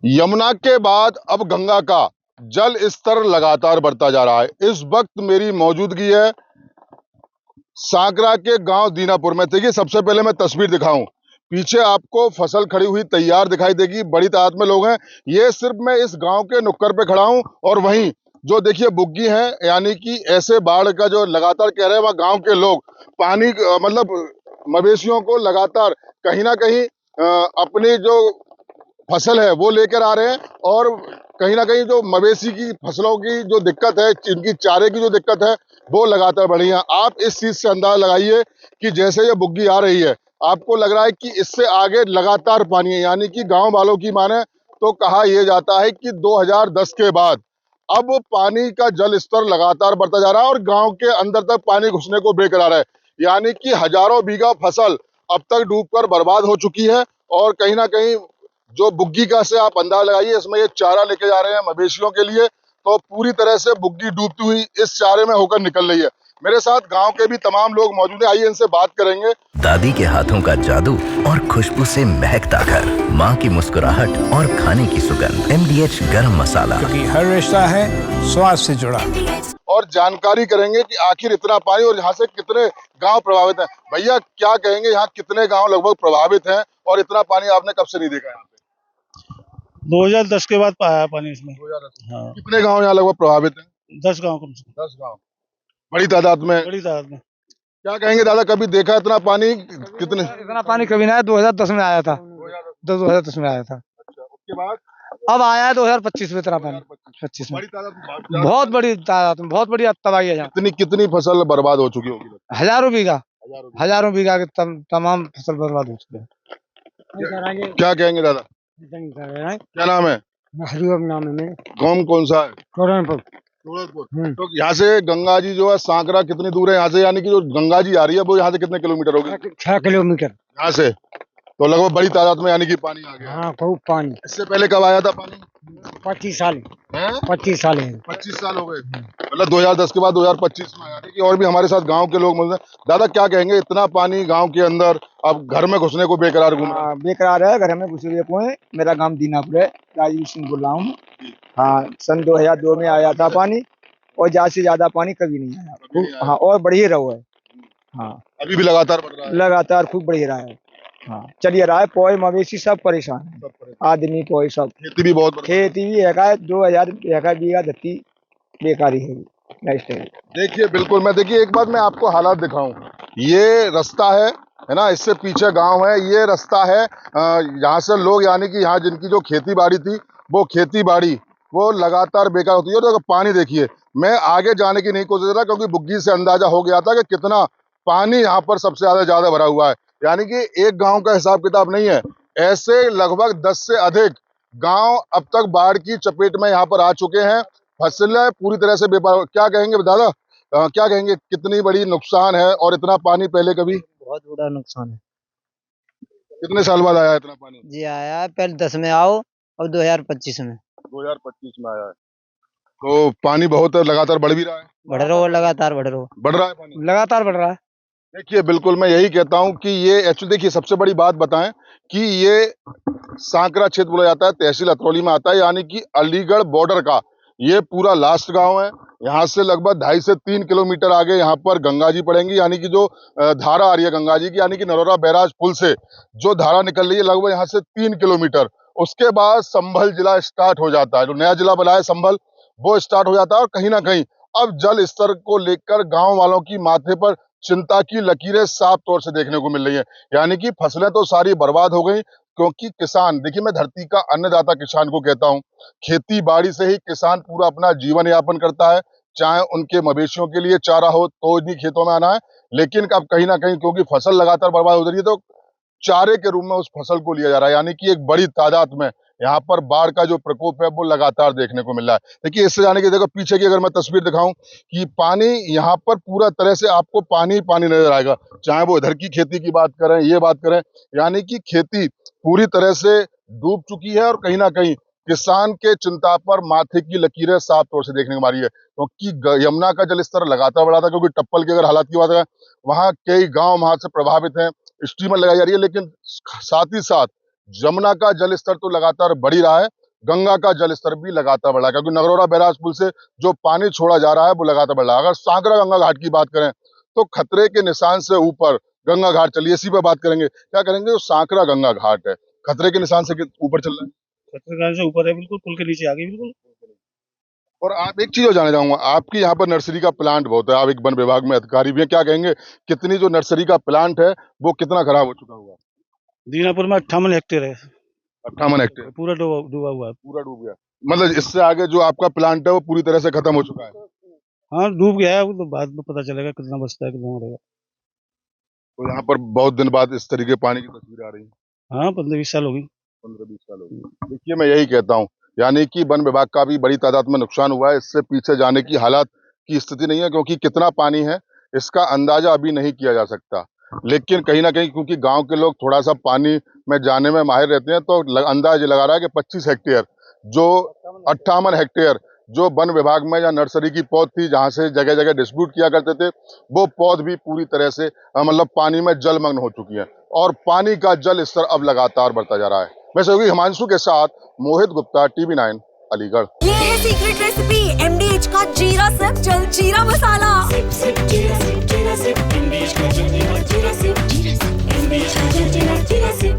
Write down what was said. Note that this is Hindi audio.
यमुना के बाद अब गंगा का जल स्तर लगातार बढ़ता जा रहा है। इस वक्त मेरी मौजूदगी है सांकरा के गांव दीनापुर में। देखिए, सबसे पहले मैं तस्वीर दिखाऊं, पीछे आपको फसल खड़ी हुई तैयार दिखाई देगी, बड़ी तादाद में लोग हैं। ये सिर्फ मैं इस गांव के नुक्कड़ पे खड़ा हूं और वहीं जो देखिए बुग्गी है, यानी कि ऐसे बाढ़ का जो लगातार कह रहे हैं, वह गांव के लोग पानी मतलब मवेशियों को लगातार कहीं ना कहीं अपनी जो फसल है वो लेकर आ रहे हैं। और कहीं ना कहीं जो मवेशी की फसलों की जो दिक्कत है, इनकी चारे की जो दिक्कत है, वो लगातार बढ़ी है। आप इस चीज से अंदाजा लगाइए कि जैसे ये बुग्गी आ रही है, आपको लग रहा है कि इससे आगे लगातार पानी है। यानी कि गांव वालों की माने तो कहा यह जाता है कि 2010 के बाद अब पानी का जल स्तर लगातार बढ़ता जा रहा है और गांव के अंदर तक पानी घुसने को बेकरार है। यानी कि हजारों बीघा फसल अब तक डूबकर बर्बाद हो चुकी है। और कहीं ना कहीं जो बुग्गी का से आप अंदाजा लगाइए, इसमें ये चारा लेके जा रहे हैं मवेशियों के लिए, तो पूरी तरह से बुग्गी डूबती हुई इस चारे में होकर निकल रही है। मेरे साथ गांव के भी तमाम लोग मौजूद हैं, आइए इनसे बात करेंगे। दादी के हाथों का जादू और खुशबू से महकता घर, माँ की मुस्कुराहट और खाने की सुगंध। MDH गरम मसाला, क्योंकि हर रिश्ता है स्वाद से जुड़ा। और जानकारी करेंगे कि आखिर इतना पानी और यहाँ से कितने गांव प्रभावित हैं। भैया, क्या कहेंगे, यहाँ कितने गांव लगभग प्रभावित हैं और इतना पानी आपने कब से नहीं देखा यहाँ पे? 2010 के बाद आया पानी इसमें। 2010। हाँ, कितने गांव यहाँ लगभग प्रभावित हैं? 10 गांव कम से 10 गांव, बड़ी तादाद में। बड़ी तादाद में। क्या कहेंगे दादा, कभी देखा इतना पानी? कितने? इतना पानी कभी ना आया, 2010 में आया था। 2010 में आया था। अच्छा, उसके बाद अब आया है 2025 में इतना पानी। 25 में बड़ी तादाद में, बहुत बड़ी तादाद में, बहुत बड़ी तबाही है यहाँ। कितनी कितनी फसल बर्बाद हो चुकी होगी? हजारों बीघा के तमाम फसल बर्बाद हो चुके हैं। क्या कहेंगे दादा, क्या नाम है? हरिओम नाम है मेरे। गाँव कौन सा है? टोरनपुर। तो यहाँ से गंगा जी जो है सांकरा कितनी दूर है यहाँ से? यानी कि जो गंगा जी आ रही है वो यहाँ से कितने किलोमीटर होगी? 6 किलोमीटर यहाँ से। तो लगभग बड़ी तादाद में यानी कि पानी आ गया। हाँ, खूब पानी। इससे पहले कब आया था पानी? 25 साल हैं? 25 साल है। 25 साल हो गए, मतलब 2010 के बाद 2025 में आया। देखिए, और भी हमारे साथ गांव के लोग मौजूद हैं। दादा, क्या कहेंगे, इतना पानी गांव के अंदर अब घर में घुसने को बेकरार घूम रहा है? बेकरार है, घर में घुस रही है। मेरा गांव दीनापुर है, राजीव सिंह बोल रहा हूँ। हाँ, सन 2002 में आया था पानी और ज्यादा से ज्यादा पानी कभी नहीं आया। हाँ, और बढ़ ही रहा है। हाँ, अभी भी लगातार बढ़ रहा है। लगातार खूब बढ़ ही रहा है। हाँ, चलिए रहा है। पोए मवेशी सब परेशान है, आदमी पोए सब। खेती भी बहुत खेती भी है, 2000 बीघा धरती बेकारी है, नेक्स्ट है। देखिए, बिल्कुल। मैं देखिए, एक बात मैं आपको हालात दिखाऊं, ये रास्ता है ना, इससे पीछे गांव है, ये रास्ता है। यहाँ से लोग, यानी कि यहाँ जिनकी जो खेती बाड़ी थी, वो खेती बाड़ी वो लगातार बेकार होती है। और पानी देखिए, मैं आगे जाने की नहीं कोशिश कर रहा, क्योंकि बुग्गी से अंदाजा हो गया था कि कितना पानी यहाँ पर सबसे ज्यादा भरा हुआ है। यानी कि एक गांव का हिसाब किताब नहीं है, ऐसे लगभग 10 से अधिक गांव अब तक बाढ़ की चपेट में यहाँ पर आ चुके हैं। फसलें पूरी तरह से बेकार। क्या कहेंगे दादा, क्या कहेंगे, कितनी बड़ी नुकसान है और इतना पानी पहले कभी? बहुत बड़ा नुकसान है। कितने साल बाद आया इतना पानी? जी आया है, पहले 10 में आओ, अब 2025 में। 2025 में आया है। तो पानी बहुत लगातार बढ़ भी रहा है। बढ़ रहा है, लगातार बढ़ रहा है। बढ़ रहा है पानी, लगातार बढ़ रहा है। देखिए, बिल्कुल मैं यही कहता हूं कि ये एक्चुअली, देखिए, सबसे बड़ी बात बताएं कि ये सांकरा क्षेत्र बोला जाता है, तहसील अतरौली में आता है। यानी कि अलीगढ़ बॉर्डर का ये पूरा लास्ट गांव है। यहाँ से लगभग 2.5 से 3 किलोमीटर आगे यहाँ पर गंगा जी पड़ेंगी। यानी कि जो धारा आ रही है गंगा जी की, यानी कि नरोरा बैराज पुल से जो धारा निकल रही है, लगभग यहाँ से 3 किलोमीटर। उसके बाद संभल जिला स्टार्ट हो जाता है, जो नया जिला बना है संभल, वो स्टार्ट हो जाता है। और कहीं ना कहीं अब जल स्तर को लेकर गांव वालों की माथे पर चिंता की लकीरें साफ तौर से देखने को मिल रही है। यानी कि फसलें तो सारी बर्बाद हो गई, क्योंकि किसान, देखिए, मैं धरती का अन्नदाता किसान को कहता हूं, खेती बाड़ी से ही किसान पूरा अपना जीवन यापन करता है। चाहे उनके मवेशियों के लिए चारा हो तो ही खेतों में आना है, लेकिन अब कहीं ना कहीं क्योंकि फसल लगातार बर्बाद हो रही है, तो चारे के रूप में उस फसल को लिया जा रहा है। यानी कि एक बड़ी तादाद में यहाँ पर बाढ़ का जो प्रकोप है वो लगातार देखने को मिल रहा है। देखिए, इससे जाने की, देखो पीछे की अगर मैं तस्वीर दिखाऊं कि पानी यहाँ पर पूरा तरह से आपको पानी पानी नजर आएगा। चाहे वो इधर की खेती की बात करें, ये बात करें, यानी कि खेती पूरी तरह से डूब चुकी है। और कहीं ना कहीं किसान के चिंता पर माथे की लकीरें साफ तौर से देखने को मारी है, क्योंकि यमुना का जल स्तर लगातार बढ़ा था। क्योंकि टप्पल की अगर हालात की बात करें, वहां कई गांव वहां से प्रभावित हैं, स्टीमर लगाई जा रही है, लेकिन साथ ही साथ यमुना का जल स्तर तो लगातार बढ़ ही रहा है। गंगा का जल स्तर भी लगातार बढ़ा है, क्योंकि नगरौरा बैराज पुल से जो पानी छोड़ा जा रहा है वो लगातार बढ़ रहा है। अगर सांकरा गंगा घाट की बात करें तो खतरे के निशान से ऊपर गंगा घाट, चलिए इसी पे बात करेंगे। क्या करेंगे, जो सांकरा गंगा घाट है खतरे के निशान से ऊपर चल रहा है, खतरे से ऊपर है, बिल्कुल पुल के नीचे आ गई बिल्कुल। और आप एक चीज और जानना चाहूंगा, आपकी यहाँ पर नर्सरी का प्लांट बहुत है, आप एक वन विभाग में अधिकारी भी हैं, क्या कहेंगे कितनी जो नर्सरी का प्लांट है वो कितना खराब हो चुका होगा? दीनापुर में 58 हेक्टेयर है, 58 हेक्टेयर पूरा डूबा हुआ है। पूरा डूब गया, मतलब इससे आगे जो आपका प्लांट है वो पूरी तरह से खत्म हो चुका है। हाँ डूब गया है, वो तो बाद में पता चलेगा कितना बचता है कितना मरेगा। तो यहाँ पर बहुत दिन बाद इस तरीके पानी की तस्वीर आ रही है। हाँ 15-20 साल हो गई। 15-20 साल हो गए। देखिए मैं यही कहता हूँ, यानी कि वन विभाग का भी बड़ी तादाद में नुकसान हुआ है, इससे पीछे जाने की हालात की स्थिति नहीं है, क्योंकि कितना पानी है इसका अंदाजा अभी नहीं किया जा सकता। लेकिन कहीं ना कहीं क्योंकि गांव के लोग थोड़ा सा पानी में जाने में माहिर रहते हैं, तो अंदाज लगा रहा है कि 25 हेक्टेयर जो 58 हेक्टेयर जो वन विभाग में या नर्सरी की पौध थी, जहां से जगह जगह डिस्ट्रीब्यूट किया करते थे, वो पौध भी पूरी तरह से मतलब पानी में जलमग्न हो चुकी है, और पानी का जल स्तर अब लगातार बढ़ता जा रहा है। मैं सहयोगी हिमांशु के साथ मोहित गुप्ता, TV9 अलीगढ़। ये है सीक्रेट रेसिपी MDH का जीरा सब्ज जलजीरा मसाला।